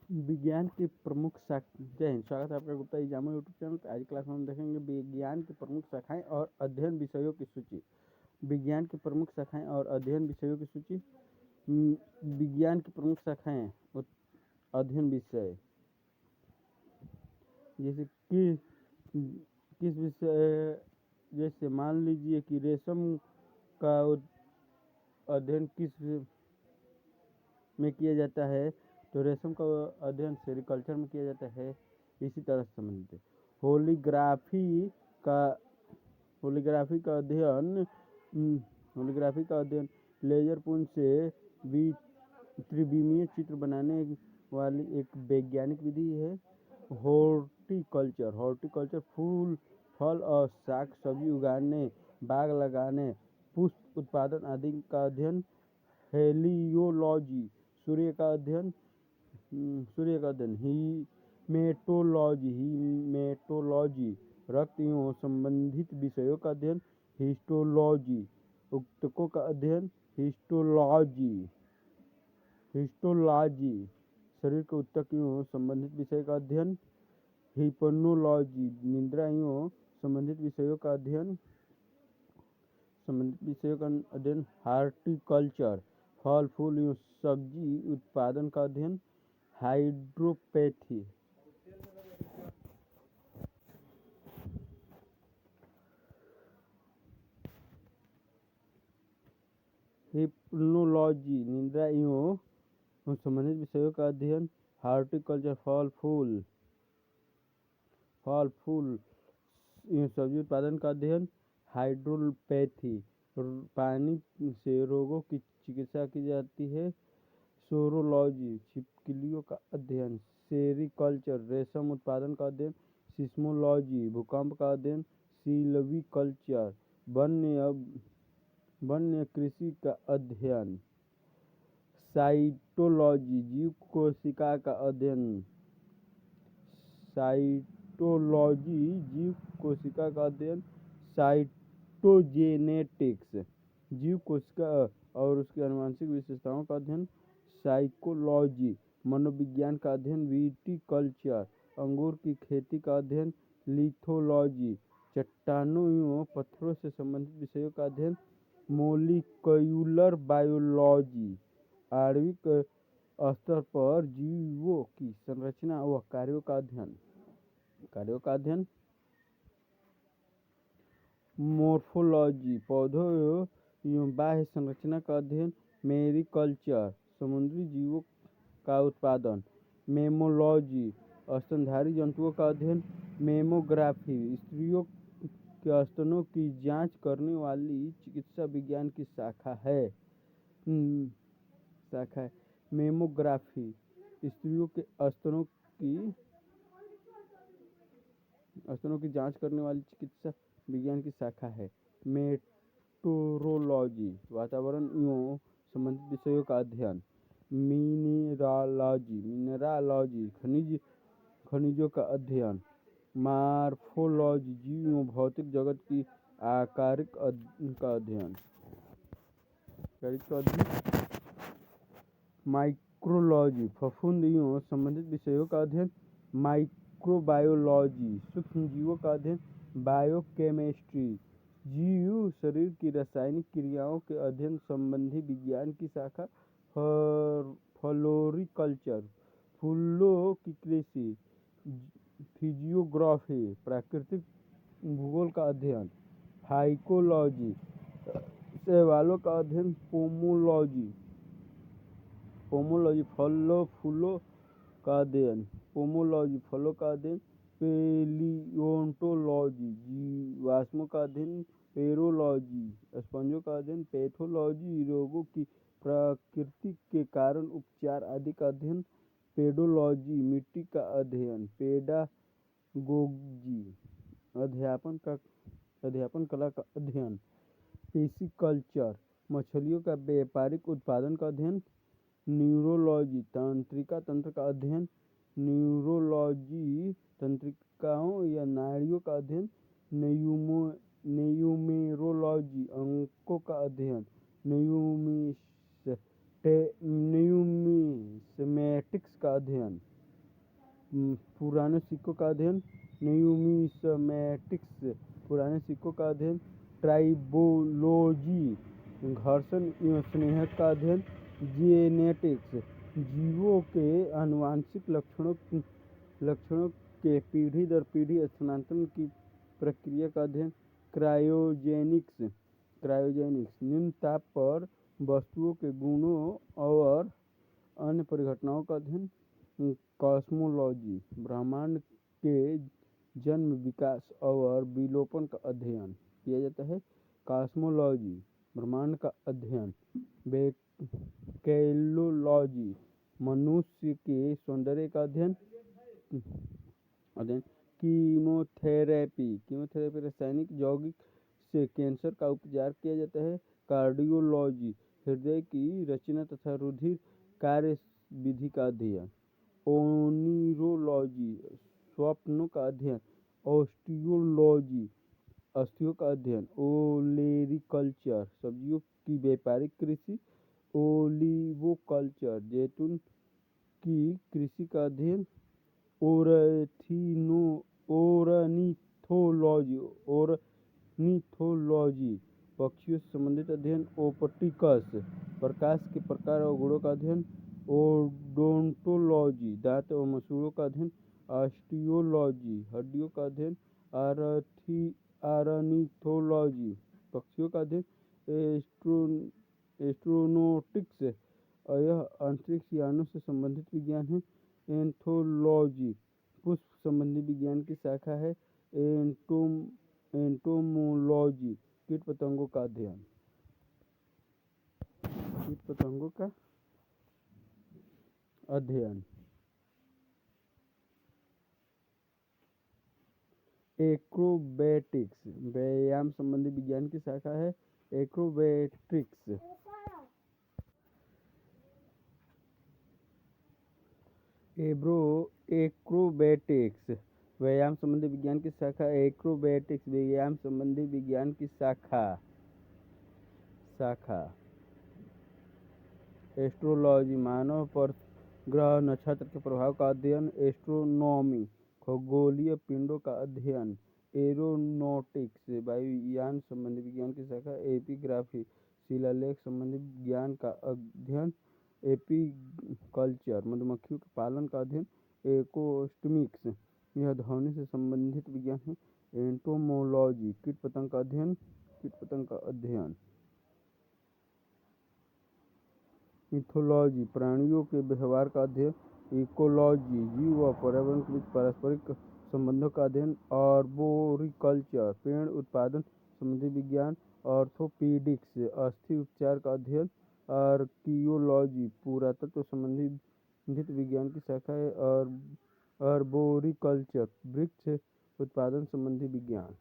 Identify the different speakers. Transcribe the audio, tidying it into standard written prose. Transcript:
Speaker 1: विज्ञान की प्रमुख शाखा। जय हिंद, स्वागत है आपका गुप्ता एग्जामो यूट्यूब चैनल पर। आज क्लास में हम देखेंगे विज्ञान की प्रमुख शाखाएं और अध्ययन विषयों की सूची। विज्ञान की प्रमुख शाखाएं और अध्ययन विषयों की सूची। विज्ञान की प्रमुख शाखाएं अध्ययन विषय, जैसे कि किस विषय, जैसे मान लीजिए कि रेशम का अध्ययन किस में किया जाता है, तो रेशम का अध्ययन सेरिकल्चर में किया जाता है। इसी तरह से संबंधित है का होलीग्राफी का अध्ययन लेजर पुंज से त्रिविमीय चित्र बनाने वाली एक वैज्ञानिक विधि है। हॉर्टिकल्चर फूल फल और साग सब्जी उगाने, बाग लगाने, पुष्प उत्पादन आदि का अध्ययन। हेलियोलॉजी सूर्य का अध्ययन। हीमेटोलॉजी रक्त एवं संबंधित विषयों का अध्ययन। हिस्टोलॉजी ऊतकों का अध्ययन। हिस्टोलॉजी शरीर के ऊतक एवं संबंधित विषय का अध्ययन। हिप्नोलॉजी निद्रा एवं संबंधित विषयों का अध्ययन। हार्टिकल्चर फल फूल एवं सब्जी उत्पादन का अध्ययन। हाइड्रोपैथी हिप्नोलॉजी निद्रा एवं संबंधित विषयों का अध्ययन। हार्टिकल्चर फल फूल एवं सब्जी उत्पादन का अध्ययन। हाइड्रोपैथी पानी से रोगों की चिकित्सा की जाती है। सोरोलॉजी छिपकलियों का अध्ययन। सेरिकल्चर रेशम उत्पादन का अध्ययन। सिस्मोलॉजी भूकंप का अध्ययन। सिल्वीकल्चर वन्य कृषि का अध्ययन। साइटोलॉजी जीव कोशिका का अध्ययन। साइटोजेनेटिक्स जीव कोशिका और उसकी आनुवंशिक विशेषताओं का अध्ययन। साइकोलॉजी मनोविज्ञान का अध्ययन। विटीकल्चर अंगूर की खेती का अध्ययन। लिथोलॉजी चट्टानों एवं पत्थरों से संबंधित विषयों का अध्ययन। मोलिक्यूलर बायोलॉजी आणविक स्तर पर जीवों की संरचना व कार्यों का अध्ययन। मोर्फोलॉजी पौधों एवं बाह्य संरचना का अध्ययन। मेरिकल्चर समुद्री जीवों का उत्पादन। मेमोलॉजी स्तनधारी जंतुओं का अध्ययन। मेमोग्राफी स्त्रियों के स्तनों की जांच करने वाली चिकित्सा विज्ञान की शाखा है। मेमोग्राफी स्त्रियों के स्तनों की जांच करने वाली चिकित्सा विज्ञान की शाखा है। मेट्रोलॉजी वातावरण एवं संबंधित विषयों का अध्ययन। मिनरालॉजी खनिजों का अध्ययन। मॉर्फोलॉजी जीव एवं भौतिक जगत की आकारिक का अध्ययन। माइक्रोलॉजी फफूंद एवं संबंधित विषयों का अध्ययन। माइक्रोबायोलॉजी सूक्ष्म जीवों का अध्ययन। बायोकेमिस्ट्री जीव शरीर की रासायनिक क्रियाओं के अध्ययन संबंधी विज्ञान की शाखा। फ्लोरिकल्चर फूलों की कृषि। फिजियोग्राफी प्राकृतिक भूगोल का अध्ययन। फाइकोलॉजी शैवालों का अध्ययन। पोमोलॉजी फलों फूलों का अध्ययन। पेलियोंटोलॉजी जीवाश्मों का अध्ययन। पेरोलॉजी स्पंजों का अध्ययन। पैथोलॉजी रोगों की प्रकृति के कारण उपचार आदि का अध्ययन। पेडोलॉजी मिट्टी का अध्ययन। पेडागोजी अध्यापन कला का अध्ययन। पिसिकल्चर मछलियों का व्यापारिक उत्पादन का अध्ययन। न्यूरोलॉजी तंत्रिका तंत्र का अध्ययन। न्यूरोलॉजी तंत्रिकाओं या नाड़ियों का अध्ययन। न्यूमेरोलॉजी अंकों का अध्ययन। न्यूमिसमैटिक्स का अध्ययन। पुराने सिक्कों का अध्ययन न्यूमिसमैटिक्स, पुराने सिक्कों का अध्ययन ट्राइबोलॉजी, घर्षण एवं स्नेह का अध्ययन जेनेटिक्स, जीवों के आनुवंशिक लक्षणों के पीढ़ी दर पीढ़ी स्थानांतरण की प्रक्रिया का अध्ययन क्रायोजेनिक्स, निम्न ताप पर वस्तुओं के गुणों और अन्य परिघटनाओं का अध्ययन कॉस्मोलॉजी, ब्रह्मांड के जन्म, विकास और विलोपन का अध्ययन किया जाता है। कॉस्मोलॉजी, ब्रह्मांड का अध्ययन। बैक्टेरियोलॉजी, मनुष्य के सौंदर्य का अध्ययन। कीमोथेरेपी, रासायनिक यौगिक से कैंसर का उपचार किया जाता है। कार्डियोलॉजी, हृदय की रचना तथा रुधिर कार्य विधि का अध्ययन। ओनिरोलॉजी, स्वप्नों का अध्ययन। ऑस्टियोलॉजी, अस्थियों का अध्ययन। ओलेरीकल्चर, सब्जियों की व्यापारिक कृषि। ओलिवोकल्चर, जैतून की कृषि का अध्ययन। ओरनिथोलॉजी, पक्षियों से संबंधित अध्ययन। ओप्टिक्स, प्रकाश के प्रकार और गुणों का अध्ययन। ओडोंटोलॉजी, दांत और मसूड़ों का अध्ययन। ऑस्टियोलॉजी, हड्डियों का अध्ययन। ऑर्निथोलॉजी, पक्षियों का अध्ययन। एस्ट्रोनॉटिक्स, यह अंतरिक्ष यानों से संबंधित विज्ञान है। एंथोलॉजी, पुष्प संबंधी विज्ञान की शाखा है। एंटोमोलॉजी, कीट पतंगों का अध्ययन। एक्रोबैटिक्स, व्यायाम संबंधी विज्ञान की शाखा है। एक्रोबैटिक्स। एक्रोबैटिक्स, व्यायाम संबंधी विज्ञान की शाखा। एक्रोबैटिक्स, व्यायाम संबंधी विज्ञान की शाखा। एस्ट्रोलॉजी, मानव पर ग्रह नक्षत्र के प्रभाव का अध्ययन। एस्ट्रोनॉमी, खगोलीय पिंडों का अध्ययन। एरोनॉटिक्स, वायुयान संबंधी विज्ञान की शाखा। एपिग्राफी, शिलालेख संबंधी विज्ञान का अध्ययन। एपीकल्चर, मधुमक्खियों के पालन का अध्ययन। एकोस्टिमिक्स, यह ध्वनि से संबंधित विज्ञान है। एंटोमोलॉजी, कीट पतंग का अध्ययन। इथोलॉजी, प्राणियों के व्यवहार का अध्ययन। इकोलॉजी, जीव व पर्यावरण के बीच पारस्परिक संबंधों का अध्ययन। आर्बोरिकल्चर, पेड़ उत्पादन संबंधी विज्ञान। ऑर्थोपीडिक्स, अस्थि उपचार का अध्ययन। आर्कियोलॉजी, पुरातत्व संबंधित विज्ञान की शाखा है। आर्बोरिकल्चर, वृक्ष उत्पादन संबंधी विज्ञान।